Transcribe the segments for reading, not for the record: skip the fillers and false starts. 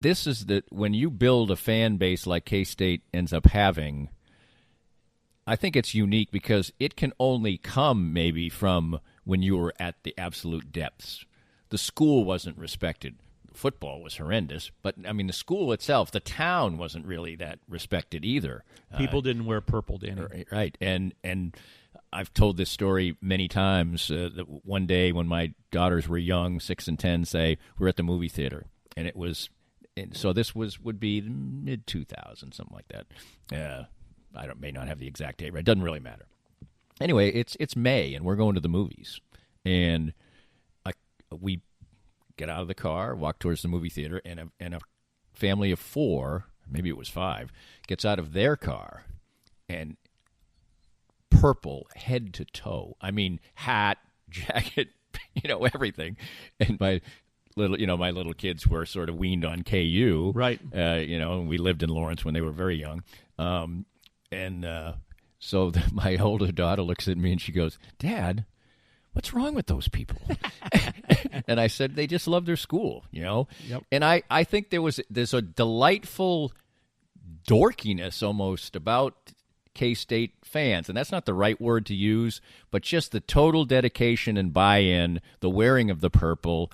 this is when you build a fan base like K-State ends up having, I think it's unique because it can only come maybe from when you were at the absolute depths. The school wasn't respected. Football was horrendous, but I mean the school itself, the town wasn't really that respected either. People didn't wear purple, Danny. Right, and I've told this story many times. That one day when my daughters were young, 6 and 10, say we're at the movie theater, and it was, and so this would be mid 2000, something like that. I may not have the exact date, but it doesn't really matter. Anyway, it's May, and we're going to the movies, and we get out of the car, walk towards the movie theater, and a family of 4, maybe it was 5, gets out of their car, and purple head to toe. I mean, hat, jacket, everything. And my little kids were sort of weaned on KU, right? We lived in Lawrence when they were very young, so my older daughter looks at me and she goes, "Dad, what's wrong with those people?" And I said, they just love their school, Yep. And I think there's a delightful dorkiness almost about K-State fans, and that's not the right word to use, but just the total dedication and buy-in, the wearing of the purple.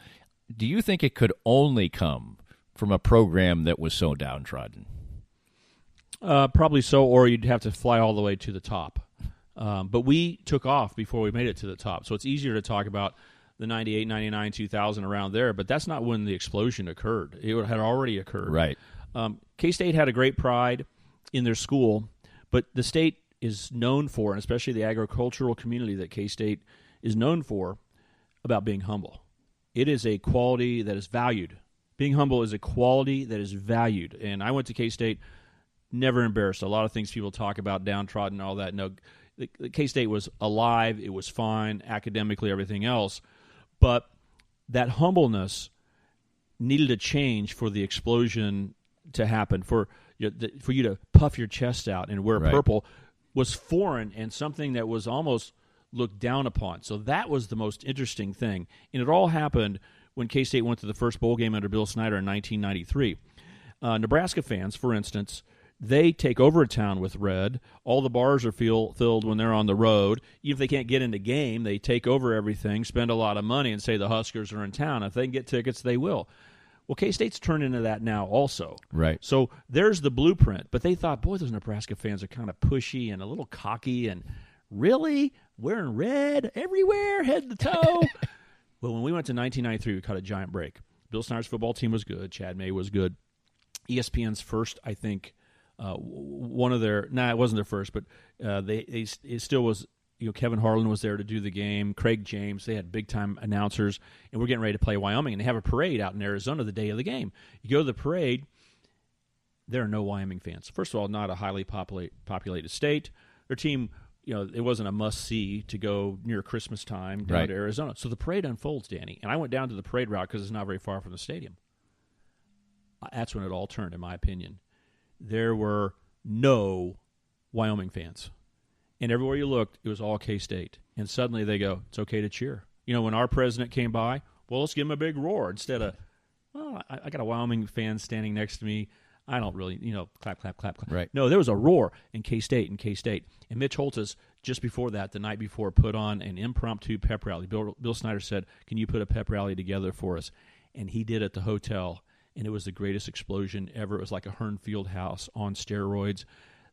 Do you think it could only come from a program that was so downtrodden? Probably so, or you'd have to fly all the way to the top. But we took off before we made it to the top, so it's easier to talk about the 98, 99, 2000 around there, but that's not when the explosion occurred. It had already occurred. Right. K-State had a great pride in their school, but the state is known for, and especially the agricultural community that K-State is known for, about being humble. It is a quality that is valued. Being humble is a quality that is valued. And I went to K-State, never embarrassed. A lot of things people talk about, downtrodden, all that. No, the K-State was alive. It was fine, academically, everything else. But that humbleness needed a change for the explosion to happen, for you to puff your chest out and wear purple was foreign and something that was almost looked down upon. So that was the most interesting thing. And it all happened when K-State went to the first bowl game under Bill Snyder in 1993. Nebraska fans, for instance, they take over a town with red. All the bars are filled when they're on the road. Even if they can't get in the game, they take over everything, spend a lot of money, and say the Huskers are in town. If they can get tickets, they will. Well, K-State's turned into that now also. Right. So there's the blueprint. But they thought, boy, those Nebraska fans are kind of pushy and a little cocky and really wearing red everywhere, head to toe. Well, when we went to 1993, we caught a giant break. Bill Snyder's football team was good. Chad May was good. ESPN's first, I think, one of their – it wasn't their first, but it still was – Kevin Harlan was there to do the game. Craig James. They had big-time announcers, and we're getting ready to play Wyoming, and they have a parade out in Arizona the day of the game. You go to the parade, there are no Wyoming fans. First of all, not a highly populated state. Their team, it wasn't a must-see to go near Christmas time down to Arizona. So the parade unfolds, Danny, and I went down to the parade route because it's not very far from the stadium. That's when it all turned, in my opinion. There were no Wyoming fans. And everywhere you looked, it was all K-State. And suddenly they go, it's okay to cheer. When our president came by, well, let's give him a big roar instead of, well, I got a Wyoming fan standing next to me. I don't really, clap, clap, clap, clap. Right. No, there was a roar in K-State and K-State. And Mitch Holtis, just before that, the night before, put on an impromptu pep rally. Bill Snyder said, can you put a pep rally together for us? And he did at the hotel, and it was the greatest explosion ever. It was like a Hearn Field house on steroids.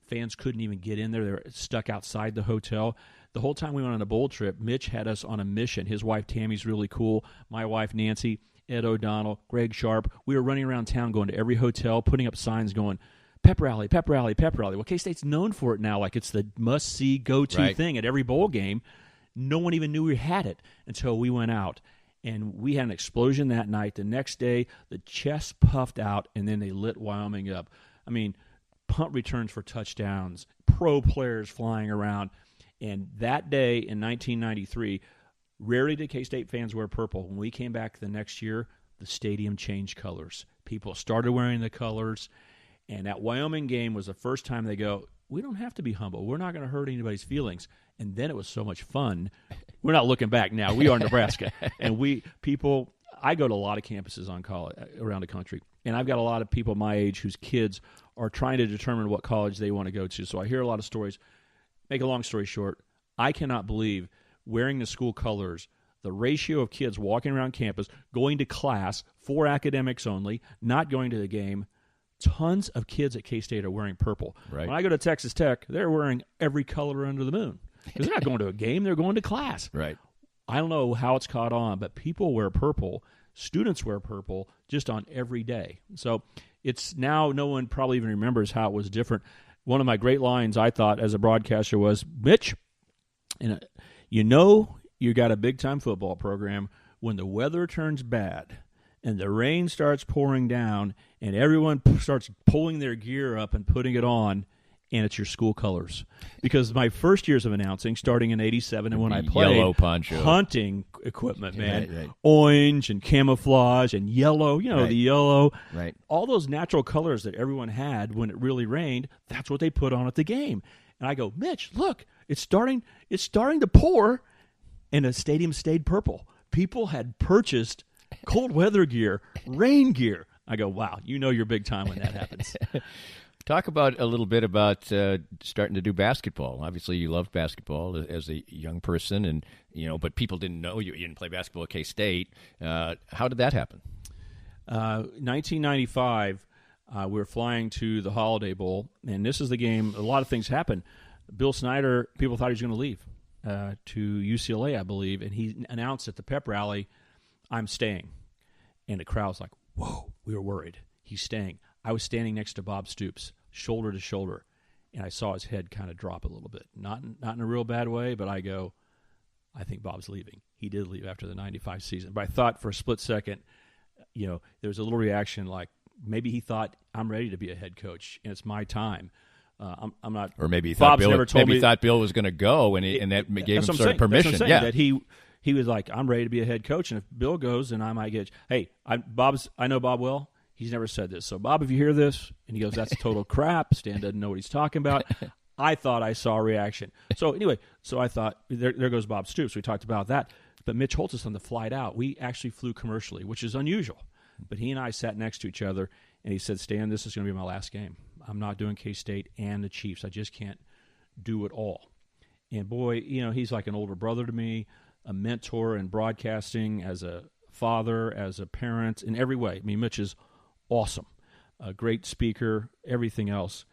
Fans couldn't even get in there. They were stuck outside the hotel. The whole time we went on a bowl trip, Mitch had us on a mission. His wife, Tammy's really cool. My wife, Nancy, Ed O'Donnell, Greg Sharp. We were running around town going to every hotel, putting up signs going, pep rally, pep rally, pep rally. Well, K-State's known for it now. Like it's the must-see, go-to thing at every bowl game. No one even knew we had it until we went out. And we had an explosion that night. The next day, the chest puffed out, and then they lit Wyoming up. I mean, punt returns for touchdowns, pro players flying around. And that day in 1993, rarely did K-State fans wear purple. When we came back the next year, the stadium changed colors. People started wearing the colors. And that Wyoming game was the first time they go, we don't have to be humble. We're not going to hurt anybody's feelings. And then it was so much fun. We're not looking back now. We are Nebraska. And I go to a lot of campuses around the country. and I've got a lot of people my age whose kids are trying to determine what college they want to go to. So I hear a lot of stories. Make a long story short, I cannot believe wearing the school colors, the ratio of kids walking around campus, going to class for academics only, not going to the game. Tons of kids at K-State are wearing purple. Right. When I go to Texas Tech, they're wearing every color under the moon. Because they're not going to a game, they're going to class. Right. I don't know how it's caught on, but people wear purple. Students wear purple just on every day. So it's now no one probably even remembers how it was different. One of my great lines, I thought, as a broadcaster was, Mitch, you know you got a big-time football program when the weather turns bad and the rain starts pouring down and everyone starts pulling their gear up and putting it on, and it's your school colors. Because my first years of announcing, starting in '87, and when I played, yellow poncho, hunting equipment, man, right. Orange and camouflage and yellow, right. the yellow, right. all those natural colors that everyone had when it really rained, that's what they put on at the game. And I go, Mitch, look, it's starting to pour, and the stadium stayed purple. People had purchased cold weather gear, rain gear. I go, wow, you know you're big time when that happens. Talk about a little bit about starting to do basketball. Obviously, you loved basketball as a young person, and but people didn't know you didn't play basketball at K-State. How did that happen? 1995, we were flying to the Holiday Bowl, and this is the game. A lot of things happened. Bill Snyder, people thought he was going to leave to UCLA, I believe, and he announced at the pep rally, "I'm staying," and the crowd's like, "Whoa!" We were worried. He's staying. I was standing next to Bob Stoops, shoulder to shoulder, and I saw his head kind of drop a little bit. Not in a real bad way, but I go, I think Bob's leaving. He did leave after the 95 season. But I thought for a split second, there was a little reaction like maybe he thought, I'm ready to be a head coach, and it's my time. I'm not. Or maybe he Bob's thought Bill, never told me, thought Bill was going to go, and that gave him sort of permission. That's what I'm saying, that he was like, I'm ready to be a head coach, and if Bill goes, then I might get. Hey, I know Bob well. He's never said this. So, Bob, if you hear this, and he goes, that's total crap. Stan doesn't know what he's talking about. I thought I saw a reaction. So, anyway, I thought, there goes Bob Stoops. We talked about that. But Mitch Holthus on the flight out, we actually flew commercially, which is unusual. But he and I sat next to each other, and he said, Stan, this is going to be my last game. I'm not doing K-State and the Chiefs. I just can't do it all. And, boy, he's like an older brother to me, a mentor in broadcasting, as a father, as a parent, in every way. I mean, Mitch is awesome, a great speaker, everything else.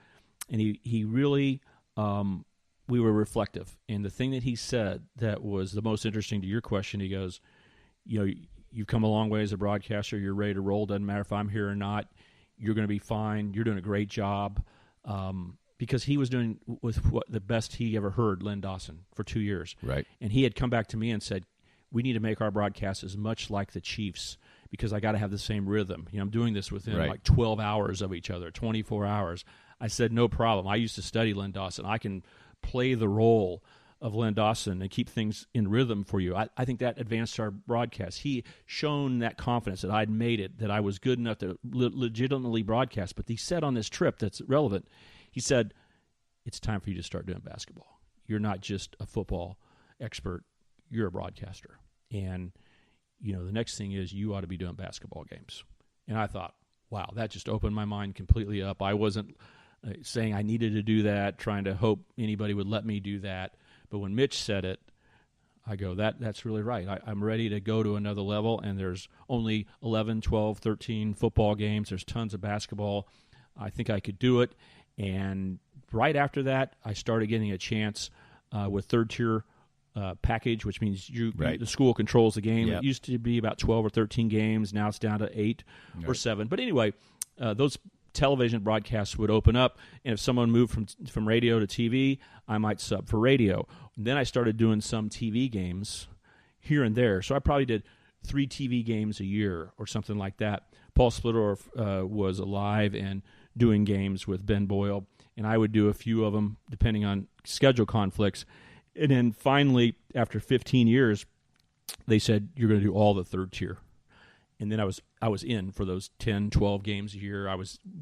And he really, we were reflective. And the thing that he said that was the most interesting to your question, he goes, you've come a long way as a broadcaster. You're ready to roll. Doesn't matter if I'm here or not. You're going to be fine. You're doing a great job. Because he was doing with the best he ever heard, Len Dawson, for 2 years. Right. And he had come back to me and said, we need to make our broadcasts as much like the Chiefs, because I got to have the same rhythm. I'm doing this within like 12 hours of each other, 24 hours. I said, no problem. I used to study Len Dawson. I can play the role of Len Dawson and keep things in rhythm for you. I think that advanced our broadcast. He shown that confidence that I'd made it, that I was good enough to legitimately broadcast. But he said on this trip that's relevant, he said, it's time for you to start doing basketball. You're not just a football expert. You're a broadcaster. And the next thing is you ought to be doing basketball games. And I thought, wow, that just opened my mind completely up. I wasn't saying I needed to do that, trying to hope anybody would let me do that. But when Mitch said it, I go, that's really right. I'm ready to go to another level, and there's only 11, 12, 13 football games. There's tons of basketball. I think I could do it. And right after that, I started getting a chance with third-tier package, which means the school controls the game. Yep. It used to be about 12 or 13 games. Now it's down to 8 or 7. But anyway, those television broadcasts would open up, and if someone moved from radio to TV, I might sub for radio. And then I started doing some TV games here and there. So I probably did 3 TV games a year or something like that. Paul Splittorff was alive and doing games with Ben Boyle, and I would do a few of them depending on schedule conflicts. And then finally, after 15 years, they said, you're going to do all the third tier. And then I was in for those 10, 12 games a year.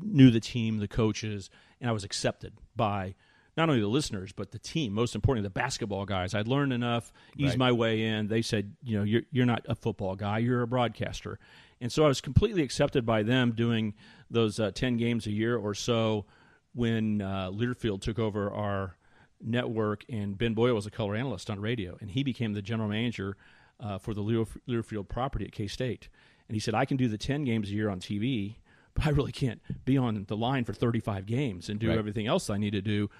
Knew the team, the coaches, and I was accepted by not only the listeners, but the team. Most importantly, the basketball guys. I'd learned enough, eased my way in. They said, you're not a football guy, you're a broadcaster. And so I was completely accepted by them doing those 10 games a year or so when Learfield took over our network, and Ben Boyle was a color analyst on radio, and he became the general manager for the Learfield property at K-State. And he said, I can do the 10 games a year on TV, but I really can't be on the line for 35 games and do everything else I need to do.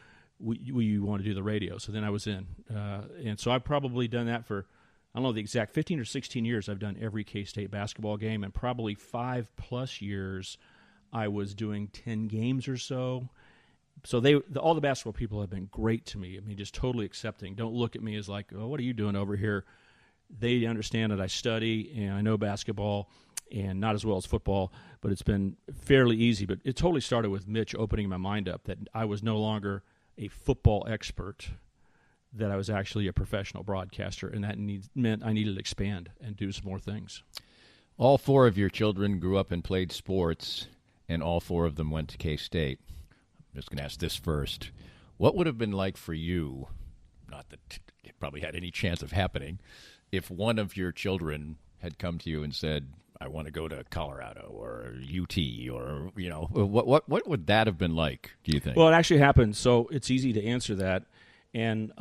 Will you want to do the radio? So then I was in. And so I've probably done that for, I don't know the exact, 15 or 16 years I've done every K-State basketball game, and probably 5+ years I was doing 10 games or so. So all the basketball people have been great to me. I mean, just totally accepting. Don't look at me as like, oh, what are you doing over here? They understand that I study and I know basketball, and not as well as football, but it's been fairly easy. But it totally started with Mitch opening my mind up that I was no longer a football expert, that I was actually a professional broadcaster, and that meant I needed to expand and do some more things. All 4 of your children grew up and played sports, and all 4 of them went to K-State. I'm just going to ask this first. What would have been like for you, not that it probably had any chance of happening, if one of your children had come to you and said, I want to go to Colorado or UT, or, what would that have been like, do you think? Well, it actually happened, so it's easy to answer that. And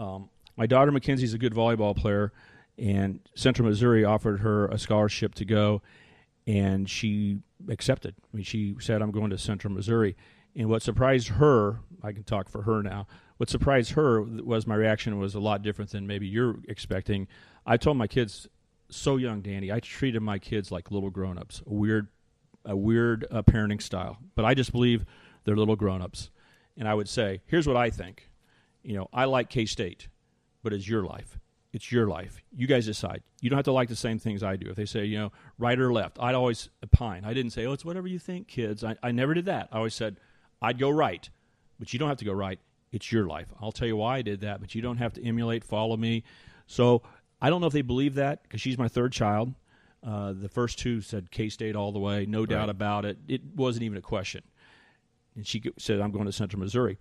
my daughter Mackenzie's a good volleyball player, and Central Missouri offered her a scholarship to go, and she accepted. I mean, she said, I'm going to Central Missouri. And what surprised her, I can talk for her now, what surprised her was my reaction was a lot different than maybe you're expecting. I told my kids so young, Danny, I treated my kids like little grown-ups, a weird parenting style. But I just believe they're little grown-ups. And I would say, here's what I think. I like K-State, but it's your life. It's your life. You guys decide. You don't have to like the same things I do. If they say, right or left, I'd always opine. I didn't say, it's whatever you think, kids. I never did that. I always said, I'd go right, but you don't have to go right. It's your life. I'll tell you why I did that, but you don't have to emulate, follow me. So I don't know if they believe that, because she's my third child. The first 2 said K-State all the way, no doubt about it. It wasn't even a question. And she said, I'm going to Central Missouri.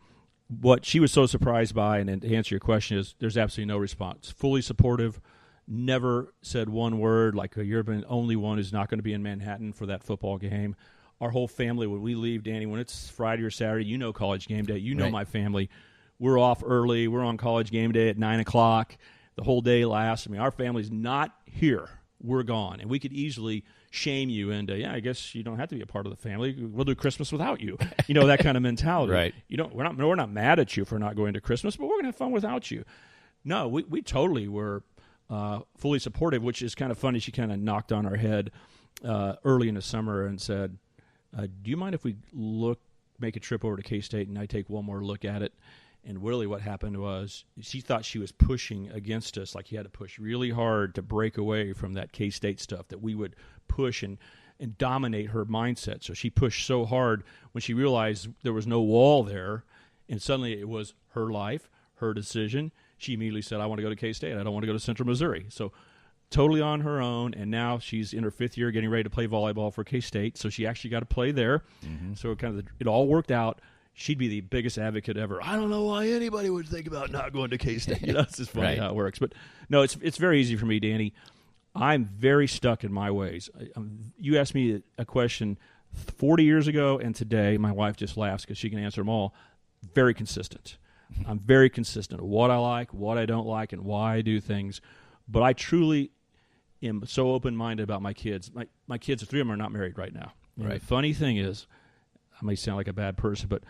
What she was so surprised by, and to answer your question, is there's absolutely no response. Fully supportive, never said one word, like you're the only one who's not going to be in Manhattan for that football game. Our whole family, when we leave, Danny, when it's Friday or Saturday, college game day. My family. We're off early. We're on college game day at 9 o'clock. The whole day lasts. I mean, our family's not here. We're gone. And we could easily shame you into, I guess you don't have to be a part of the family. We'll do Christmas without you. That kind of mentality. Right. We're not mad at you for not going to Christmas, but we're going to have fun without you. No, we totally were fully supportive, which is kind of funny. She kind of knocked on our head early in the summer and said, do you mind if we make a trip over to K-State and I take one more look at it? And really what happened was she thought she was pushing against us, like you had to push really hard to break away from that K-State stuff, that we would push and dominate her mindset. So she pushed so hard when she realized there was no wall there, and suddenly it was her life, her decision. She immediately said, I want to go to K-State. I don't want to go to Central Missouri. So totally on her own, and now she's in her 5th year getting ready to play volleyball for K-State, so she actually got to play there. Mm-hmm. So it all worked out. She'd be the biggest advocate ever. I don't know why anybody would think about not going to K-State. It's just funny how it works. But no, it's very easy for me, Danny. I'm very stuck in my ways. You asked me a question 40 years ago and today. My wife just laughs because she can answer them all. Very consistent. I'm very consistent of what I like, what I don't like, and why I do things. But I truly am so open-minded about my kids. My kids, 3 of them are not married right now. And the funny thing is, I may sound like a bad person, but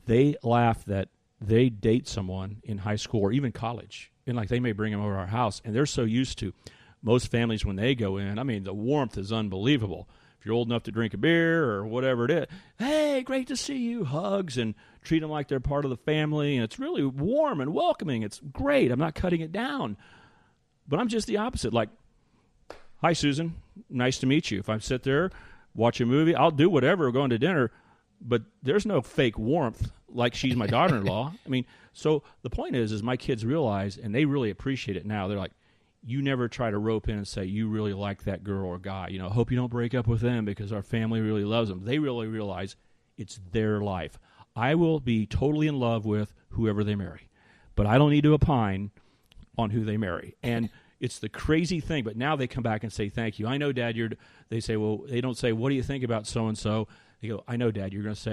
they laugh that they date someone in high school or even college, and they may bring them over to our house, and they're so used to most families when they go in. I mean, the warmth is unbelievable. If you're old enough to drink a beer or whatever it is, hey, great to see you, hugs, and treat them like they're part of the family, and it's really warm and welcoming. It's great. I'm not cutting it down. But I'm just the opposite. Like, hi, Susan. Nice to meet you. If I sit there, watch a movie, I'll do whatever, going to dinner, but there's no fake warmth like she's my daughter-in-law. I mean, so the point is my kids realize, and they really appreciate it now. They're like, you never try to rope in and say, you really like that girl or guy. Hope you don't break up with them because our family really loves them. They really realize it's their life. I will be totally in love with whoever they marry, but I don't need to opine on who they marry. And It's the crazy thing, but now they come back and say thank you. I know, Dad. They say, well, they don't say, what do you think about so and so? They go, I know, Dad. You're going to say